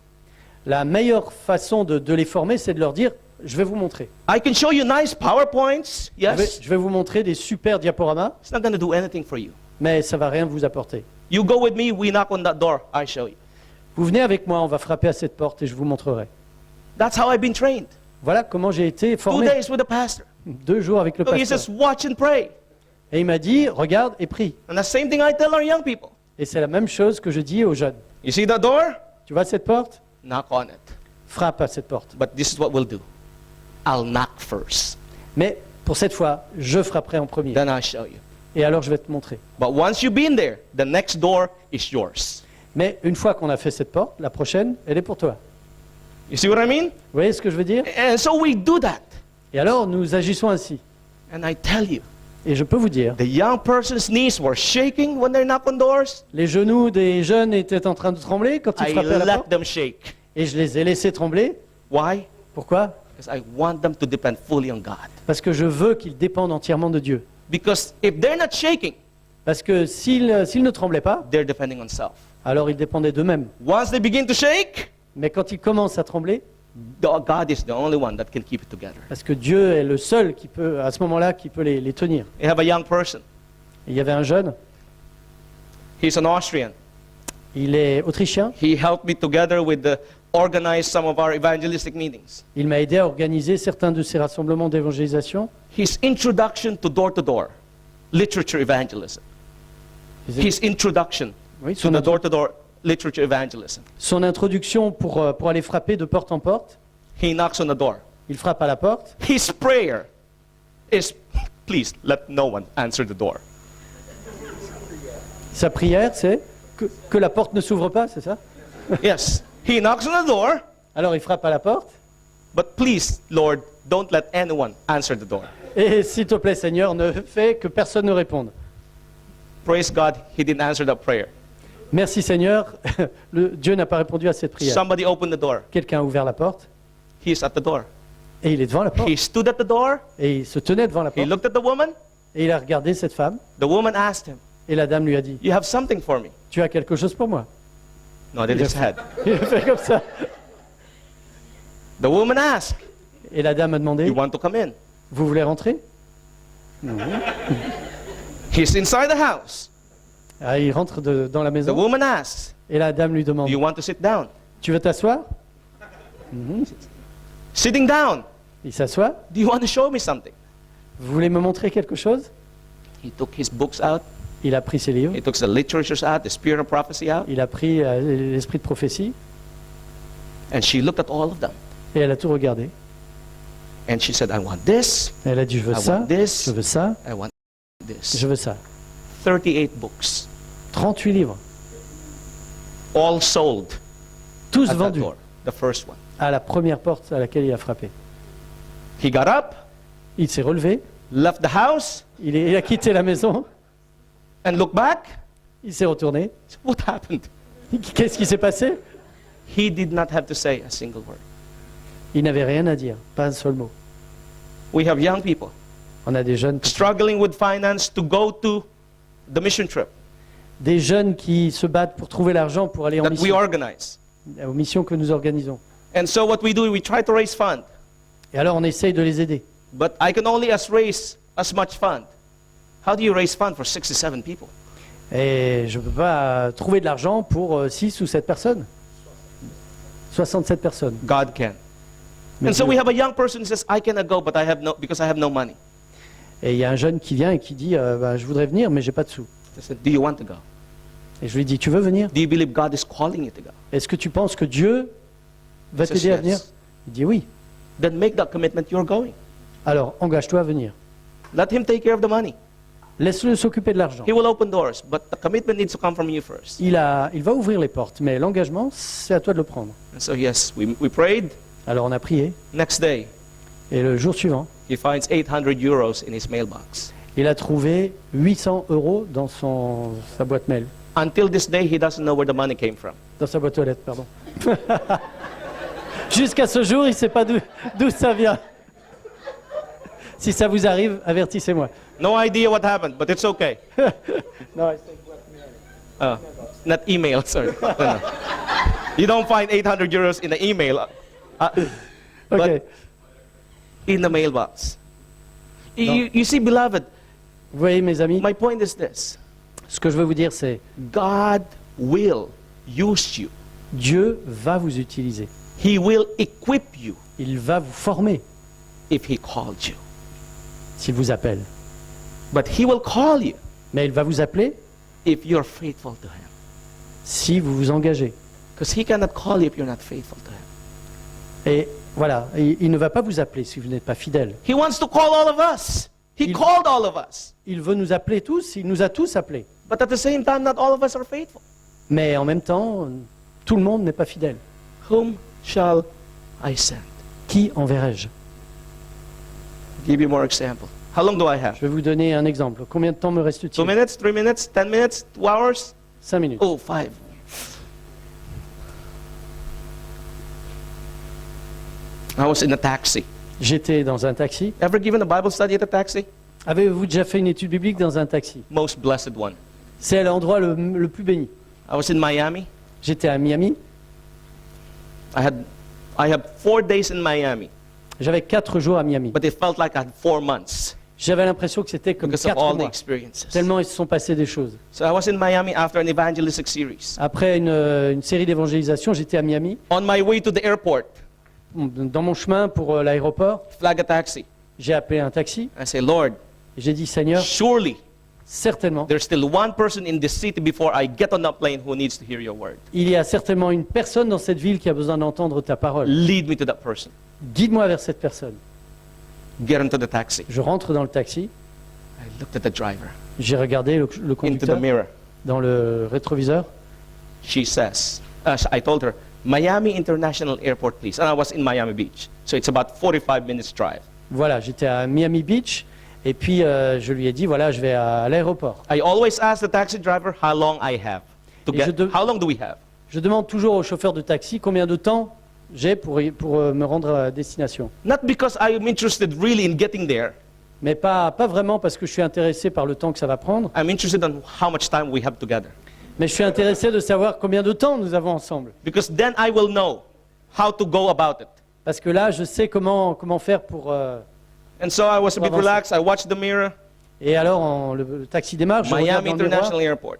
La meilleure façon de les former, c'est de leur dire, je vais vous montrer. I can show you nice PowerPoints, yes. Je vais vous montrer des super diaporamas, It's not going to do anything for you. mais ça va rien vous apporter. You go with me, we knock on that door, I show you. Vous venez avec moi, on va frapper à cette porte et je vous montrerai. That's how I've been trained. Voilà comment j'ai été 2 formé. days with the pastor. 2 jours avec le So he pasteur. says, watch and pray. Et il m'a dit, regarde et prie. And the same thing I tell our young people. Et c'est la même chose que je dis aux jeunes. You see that door? Tu vois cette porte? Knock on it. Frappe à cette porte. But this is what we'll do. I'll knock first. Mais pour cette fois, je frapperai en premier. Then I'll show you. Et alors je vais te montrer. But once you've been there, the next door is yours. Mais une fois qu'on a fait cette porte, la prochaine, elle est pour toi. You see what I mean? Vous voyez ce que je veux dire? And so we do that. Et alors nous agissons ainsi. And I tell you, Et je peux vous dire, the young person's knees were shaking when they knock on doors. les genoux des jeunes étaient en train de trembler quand ils I frappaient à la let porte. them shake. Et je les ai laissés trembler. Why? Pourquoi? Because I want them to depend fully on God. Parce que je veux qu'ils dépendent entièrement de Dieu. Because if they're not shaking, Parce que s'ils ne tremblaient pas, they're depending on self. alors ils dépendaient d'eux-mêmes. Once they begin to shake, Mais quand ils commencent à trembler, God is the only one that can keep it together. parce que Dieu est le seul qui peut, à ce moment-là, qui peut les tenir. You have a young person. Et il y avait un jeune, He's an Austrian. il est autrichien, He helped me together with organize some of our evangelistic meetings. il m'a aidé à organiser certains de ces rassemblements d'évangélisation. His introduction to door literature evangelism. His introduction Oui, to the door literature evangelism. son introduction pour aller frapper de porte en porte, He knocks on the door. il frappe à la porte. His prayer is, please let no one answer the door. Sa prière, c'est que la porte ne s'ouvre pas, c'est ça? Yes, he knocks on the door, Alors il frappe à la porte. but please, Lord, don't let anyone answer the door. Et s'il te plaît, Seigneur, ne fais que personne ne réponde. Praise God, he didn't answer that prayer. Merci Seigneur, Dieu n'a pas répondu à cette prière. Somebody opened the door. Quelqu'un a ouvert la porte He's at the door. et il est devant la porte. He stood at the door. Et il se tenait devant la He porte looked at the woman. et il a regardé cette femme The woman asked him, et la dame lui a dit, you have something for me? tu as quelque chose pour moi? Nodded his head. Il a fait comme ça. The woman asked, Et la dame a demandé, you want to come in? vous voulez rentrer? He's inside the house. Ah, il rentre dans la The maison woman asks, et la dame lui demande, do you want to sit down? tu veux t'asseoir? Sitting down, Il s'assoit. do you want to show me something? Vous voulez me montrer quelque chose? He took his books out. Il a pris ses livres, He took the literatures out, the spirit of prophecy out. il a pris l'esprit de prophétie And she looked at all of them. et elle a tout regardé. And she said, I want this, Elle a dit, je veux I ça, want this, je veux ça, I want this. je veux ça. 38 books, 38 livres, all sold tous at that vendus door, the first one. à la première porte à laquelle il a frappé. He got up, Il s'est relevé, left the house, il a quitté la maison, and looked back. il s'est retourné. What happened? Qu'est-ce qui s'est passé? He did not have to say a single word. Il n'avait rien à dire, pas un seul mot. We have young people On a des jeunes struggling with finance to go to the mission trip qui se battent pour trouver l'argent pour aller en that we mission, organize. aux missions que nous organisons. And so what we do, we try to raise funds. Et alors on essaye de les aider. But I can only raise as much fund. How do you raise fund for 67 people? Et je ne peux pas trouver de l'argent pour 6 ou 7 personnes. 67 personnes. God can. Mais And so Dieu- we have a young person who says, I cannot go, but because I have no money. Et il y a un jeune qui vient et qui dit bah, je voudrais venir, mais j'ai pas de sous. I said, do you want to go? Et je lui dis tu veux venir? Do you believe God is calling you to go? Est-ce que tu penses que Dieu va He says, t'aider à venir? yes. Il dit oui. Then make that commitment, you're going. Alors engage-toi à venir. Let him take care of the money. Laisse-le s'occuper de l'argent. He will open doors, but the commitment needs to come from you first. Il va ouvrir les portes, mais l'engagement, c'est à toi de le prendre. And so yes, we prayed. Alors on a prié, Next day, et le jour suivant, he finds 800 euros in his mailbox. il a trouvé 800 € dans sa boîte mail, Until this day, he doesn't know where the money came from. dans sa boîte aux lettres, pardon. Jusqu'à ce jour, il ne sait pas d'où ça vient. Si ça vous arrive, avertissez-moi. No idea what happened, but it's okay. Non, Not email, sorry. No, no. You don't find 800 euros in the email, ok. but in the mailbox. You see, beloved, Vous voyez, mes amis, my point is this. ce que je veux vous dire, c'est God will use you. Dieu va vous utiliser. He will equip you Il va vous former if he called you. s'il vous appelle. But he will call you Mais il va vous appeler if you're faithful to him. si vous vous engagez. Because he cannot call you if you're not faithful to him. Et voilà, il ne va pas vous appeler si vous n'êtes pas fidèle. He wants to call all of us. He Il- called all of us. Il veut nous appeler tous, il nous a tous appelés. But at the same time, not all of us are faithful. Mais en même temps, tout le monde n'est pas fidèle. Whom shall I send? Qui enverrai-je? Give you more example. How long do I have? Je vais vous donner un exemple. Combien de temps me 2 reste-t-il? minutes, 3 minutes, 10 minutes, 2 hours? 5 minutes. Oh, 5. I was in a taxi. J'étais dans un taxi. Ever given a Bible study at a taxi? Avez-vous déjà fait une étude biblique dans un taxi? Most blessed one. C'est l'endroit le plus béni. I was in Miami. J'étais à Miami. I had 4 days in Miami, J'avais 4 jours à Miami. but it felt like I had 4 months J'avais l'impression que c'était comme because of 4 all the mois. experiences. Tellement il se sont passées des choses. So I was in Miami after an evangelistic series. Après une série d'évangélisation, j'étais à Miami. On my way to the airport, Dans mon chemin pour l'aéroport, flag a taxi. j'ai appelé un taxi. I say, Lord, Et j'ai dit, Seigneur, surely certainement, there's still one person in this city before I get on that plane who needs to hear your word. il y a certainement une personne dans cette ville qui a besoin d'entendre ta parole. Lead me to that person. Guide-moi vers cette personne. Get into the taxi. Je rentre dans le taxi. I looked at the driver, J'ai regardé le into the conducteur mirror. dans le rétroviseur. She says, I told her, Miami International Airport, please. And I was in Miami Beach. So it's about 45 minutes drive. Voilà, j'étais à Miami Beach. Et puis, je lui ai dit, voilà, je vais à l'aéroport. I always ask the taxi driver how long I have to Et get. je de- How long do we have? Je demande toujours au chauffeur de taxi combien de temps j'ai pour me rendre à destination. Not because I am interested really in getting there. Mais pas vraiment parce que je suis intéressé par le temps que ça va prendre. I'm interested in how much time we have together. Mais je suis intéressé de savoir combien de temps nous avons ensemble. Because then I will know how to go about it. Parce que là, je sais comment faire pour... And so I was a bit Avancer. relaxed. I watched the mirror. Et alors, le taxi démarre, je regarde Miami dans le miroir. International Airport.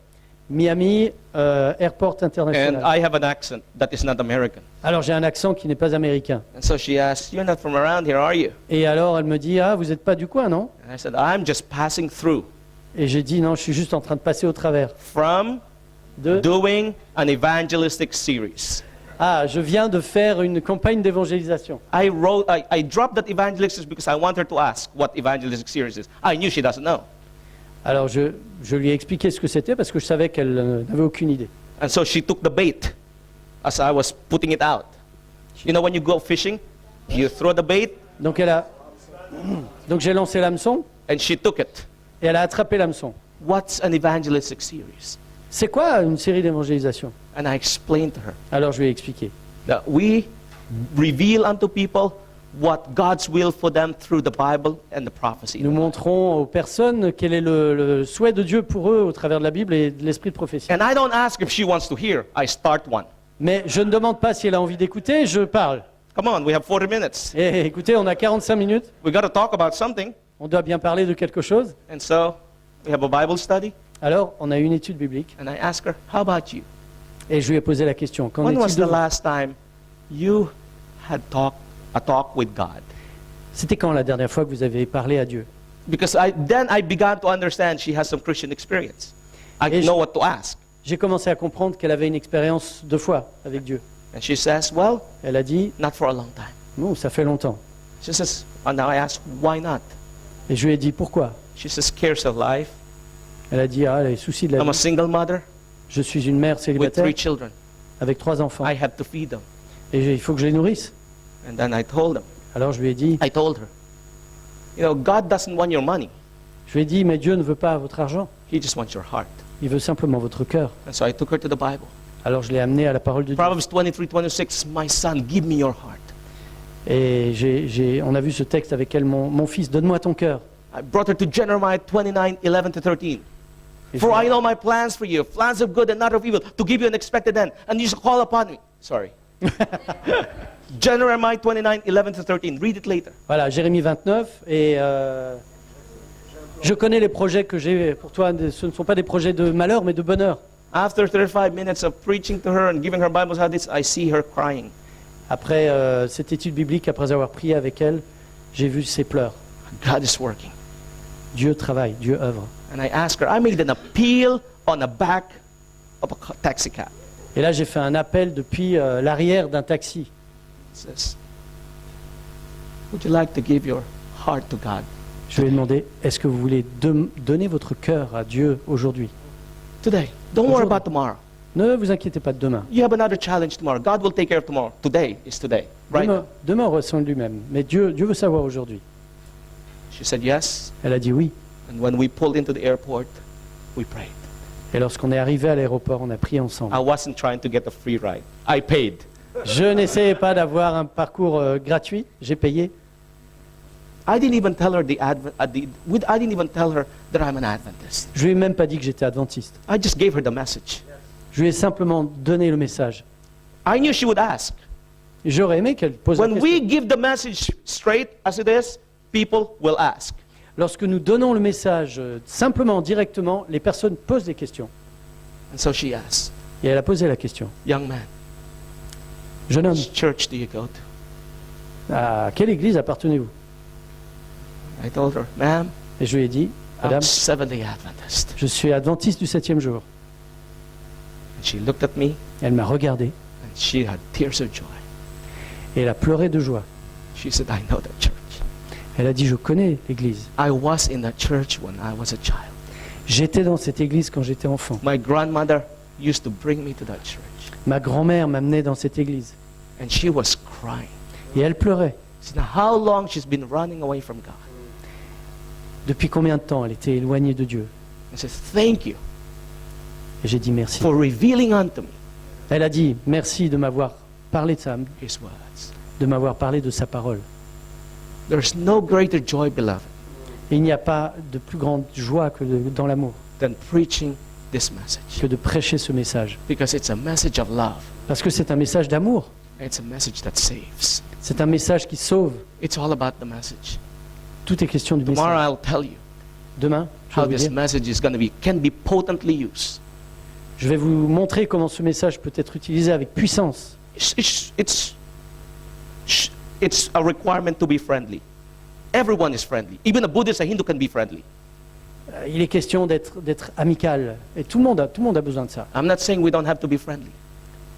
Miami, Airport And International. I have an accent that is not American. Alors j'ai un accent qui n'est pas américain. And so she asked, you're not from around here, are you? Et alors elle me dit, ah, vous n'êtes pas du coin, non? And I said, I'm just passing through Et j'ai dit, non, je suis juste en train de passer au travers. from De... doing an evangelistic series. Ah, je viens de faire une campagne d'évangélisation. I dropped that evangelistic because I want her to ask what evangelistic series is. I knew she doesn't know. Alors je lui ai expliqué ce que c'était parce que je savais qu'elle n'avait aucune idée. And so she took the bait as I was putting it out. You know when you go fishing, you throw the bait Donc donc j'ai lancé l'hameçon and she took it. et elle a attrapé l'hameçon. What's an evangelistic series? C'est quoi une série d'évangélisation? And I explained to her Alors je lui ai expliqué. that we reveal unto people what God's will for them through the Bible and the prophecy. Nous montrons aux personnes quel est le souhait de Dieu pour eux au travers de la Bible et de l'esprit de prophétie. And I don't ask if she wants to hear. I start one. Mais je ne demande pas si elle a envie d'écouter, je parle. Come on, we have 40 minutes. Et écoutez, on a 45 minutes, We got to talk about something. on doit bien parler de quelque chose. And so we have a Bible study. Alors, on a une étude biblique And I ask her, how about you? et je lui ai posé la question. Qu'en When was est-il de the vous? last time you had a talk with God? C'était quand la dernière fois que vous avez parlé à Dieu? Because then I began to understand she has some Christian experience. I Et know what to ask. J'ai commencé à comprendre qu'elle avait une expérience de foi avec Dieu. And she says, well, Elle a dit, not for a long time. non, ça fait longtemps. She says, and now I asked, why not? Et je lui ai dit, pourquoi? She says, cares of life. Elle a dit, ah, les soucis de la I'm a vie. single mother Je suis une mère with célibataire 3 children. avec 3 enfants. I have to feed them. Et il faut que je les nourrisse. And then I told them, Alors je lui ai dit, I told her, you know, God doesn't want your money. je lui ai dit, mais Dieu ne veut pas votre argent. He just wants your heart. Il veut simplement votre cœur. And so I took her to the Bible. Alors je l'ai amené à la parole de Dieu. Proverbs 23:26, my son, give me your heart. Et on a vu ce texte avec elle, mon fils, donne-moi ton cœur. I brought her to Jeremiah 29:11-13. Et For je- I know my plans for you, plans of good and not of evil, to give you an expected end. And you shall call upon me. Sorry. Jeremiah 29:11-13. Read it later. Voilà, Jérémie 29. Et je connais les projets que j'ai pour toi. Ce ne sont pas des projets de malheur, mais de bonheur. After 35 minutes of preaching to her and giving her Bible studies, I see her crying. Après cette étude biblique, après avoir prié avec elle, j'ai vu ses pleurs. God is working. Dieu travaille, Dieu œuvre. And I asked her, I made an appeal on the back of a taxi cab. Et là, j'ai fait un appel depuis l'arrière d'un taxi. It says, would you like to give your heart to God Je lui ai demandé, est-ce que vous voulez donner votre cœur à Dieu aujourd'hui? today? Don't worry Aujourd'hui. about tomorrow. Ne vous inquiétez pas de demain. You have another challenge tomorrow. God will take care of tomorrow. Today is today. Right Demain, now. demain on ressent lui-même. Mais Dieu veut savoir aujourd'hui. She said yes. Elle a dit oui. And when we pulled into the airport, we prayed. Et lorsqu'on est arrivé à l'aéroport, on a prié ensemble. I wasn't trying to get a free ride. I paid. Je n'essayais pas d'avoir un parcours gratuit. J'ai payé. I didn't even tell her I didn't even tell her that I'm an Adventist. Je lui ai même pas dit que j'étais adventiste. I just gave her the message. Je lui ai simplement donné le message. I knew she would ask. J'aurais aimé qu'elle pose la When question. we give the message straight as it is, people will ask. Lorsque nous donnons le message simplement, directement, les personnes posent des questions. And so she asked, Et elle a posé la question. young man, Jeune homme, which church do you go to? à quelle église appartenez-vous? I told her, ma'am, Et je lui ai dit, I'm Madame, Seventh-day Adventist. je suis adventiste du 7e jour. And she looked at me Elle m'a regardé and she had tears of joy. et elle a pleuré de joie. She said, I know that church. Elle a dit, je connais l'église. I was in that church when I was a child. J'étais dans cette église quand j'étais enfant. My grandmother used to bring me to that church. Ma grand-mère m'amenait dans cette église. And she was crying. Et elle pleurait. She said, how long she's been running away from God. Depuis combien de temps elle était éloignée de Dieu? I said, thank you Et j'ai dit merci. for revealing unto me Elle a dit, merci de m'avoir parlé de ça, his words. de m'avoir parlé de sa parole. There's no greater joy, beloved, Et il n'y a pas de plus grande joie que dans l'amour, than preaching this message. que de prêcher ce message. Because it's a message of love. Parce que c'est un message d'amour. It's a message that saves. C'est un message qui sauve. It's all about the message. Tout est question du Tomorrow message. I'll tell you Demain, how je vais, this vous dire, message is going to be, can be potently used. je vais vous montrer comment ce message peut être utilisé avec puissance. It's a requirement to be friendly. Everyone is friendly. Even a Buddhist, a Hindu can be friendly. Il est question d'être amical. Et tout le monde a besoin de ça. I'm not saying we don't have to be friendly.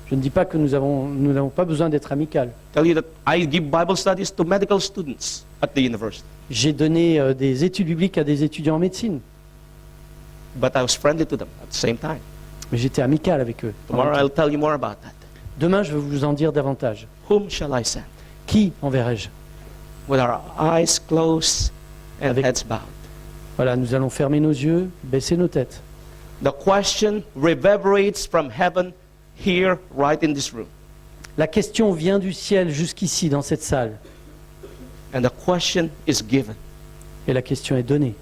Je ne dis pas que nous n'avons pas besoin d'être amical. Tell you that I give Bible studies to medical students at the university. J'ai donné des études bibliques à des étudiants en médecine. But I was friendly to them at the same time. Mais j'étais amical avec eux. Tomorrow I'll tell you more about that. Demain, je vais vous en dire davantage. Whom shall I send? Qui enverrai-je? With our eyes closed and Avec- heads bowed. Voilà, nous allons fermer nos yeux, baisser nos têtes. The question reverberates from heaven here, right in this room. La question vient du ciel jusqu'ici, dans cette salle. And the question is given. Et la question est donnée.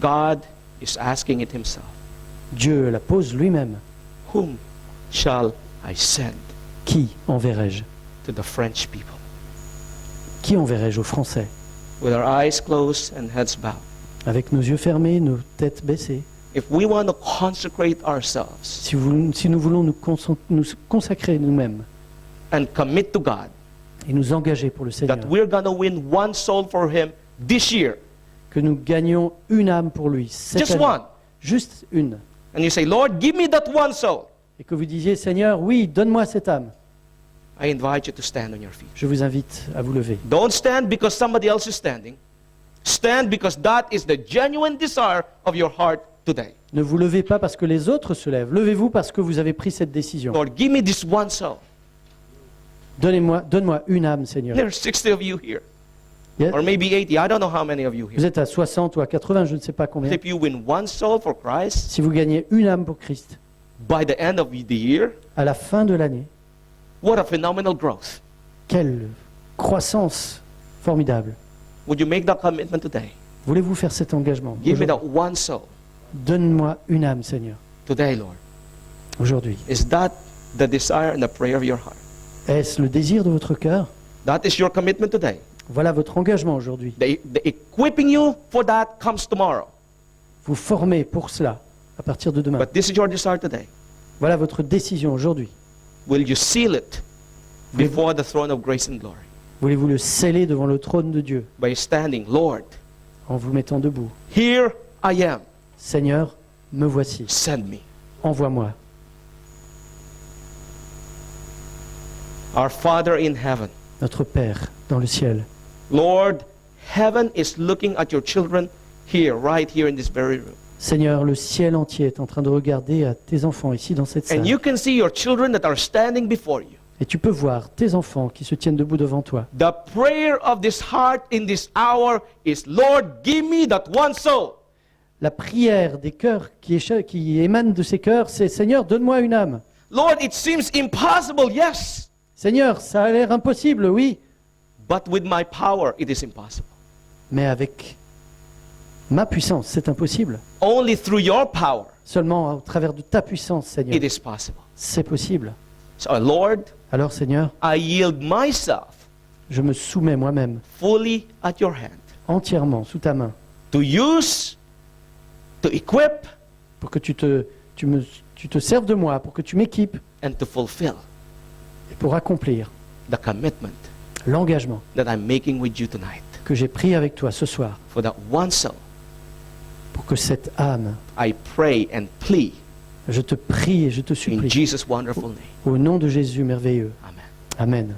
God is asking it himself. Dieu la pose lui-même. Whom shall I send Qui enverrai-je? to the French people? Qui enverrai-je aux Français? With our eyes closed and heads bowed. Avec nos yeux fermés, nos têtes baissées. If we want to consecrate ourselves Si nous voulons nous consacrer nous-mêmes and commit to God et nous engager pour le Seigneur, that we're going to win one soul for Him this year. que nous gagnions une âme pour lui, cette Just année. one. Juste une. And you say, Lord, give me that one soul. Et que vous disiez, Seigneur, oui, donne-moi cette âme. I invite you to stand on your feet. Je vous invite à vous lever. Don't stand because somebody else is standing. Stand because that is the genuine desire of your heart today. Ne vous levez pas parce que les autres se lèvent. Levez-vous parce que vous avez pris cette décision. Lord, give me this one soul. Donne-moi une âme, Seigneur. There are 60 of you here, Il y a- or maybe 80. I don't know how many of you Vous here. êtes à 60 ou à 80, je ne sais pas combien. If you win one soul for Christ Si vous gagnez une âme pour Christ, by the end of the year, à la fin de l'année, what a phenomenal growth. quelle croissance formidable. Would you make that commitment today? Voulez-vous faire cet engagement? Give me Aujourd'hui. that one soul Donne-moi une âme, Seigneur, today, Lord. aujourd'hui. Is that the desire and the prayer of your heart? Est-ce le désir de votre cœur? That is your commitment today. Voilà votre engagement aujourd'hui. The equipping you for that comes tomorrow. Vous formez pour cela à partir de demain. But this is your desire today. Voilà votre décision aujourd'hui. Will you seal it before the throne of grace and glory? Voulez-vous le sceller devant le trône de Dieu By standing, Lord, en vous mettant debout? here I am. Seigneur, me voici. Send me. Envoie-moi. Our Father in heaven. Notre Père dans le ciel. Lord, heaven is looking at your children here, right here in this very room. Seigneur, le ciel entier est en train de regarder à tes enfants ici dans cette And salle. you can see your children that are standing before you. Et tu peux voir tes enfants qui se tiennent debout devant toi. The prayer of this heart in this hour is, Lord, give me that one soul. La prière des cœurs qui émane de ces cœurs, c'est Seigneur, donne-moi une âme. Lord, it seems impossible, yes. Seigneur, ça a l'air impossible, oui, But with my power, it is impossible. mais avec ma puissance, c'est impossible. Only through your power, Seulement au travers de ta puissance, Seigneur, it is possible. c'est possible. So, Lord, Alors, Seigneur, I yield myself je me soumets moi-même fully at your hand entièrement sous ta main to use, to equip, pour que tu te serves de moi, pour que tu m'équipes and to fulfill et pour accomplir the commitment l'engagement that I'm making with you tonight que j'ai pris avec toi ce soir for that one soul. pour que cette âme, I pray and plead je te prie et je te in supplie, Jesus' wonderful name. au nom de Jésus merveilleux. Amen. Amen.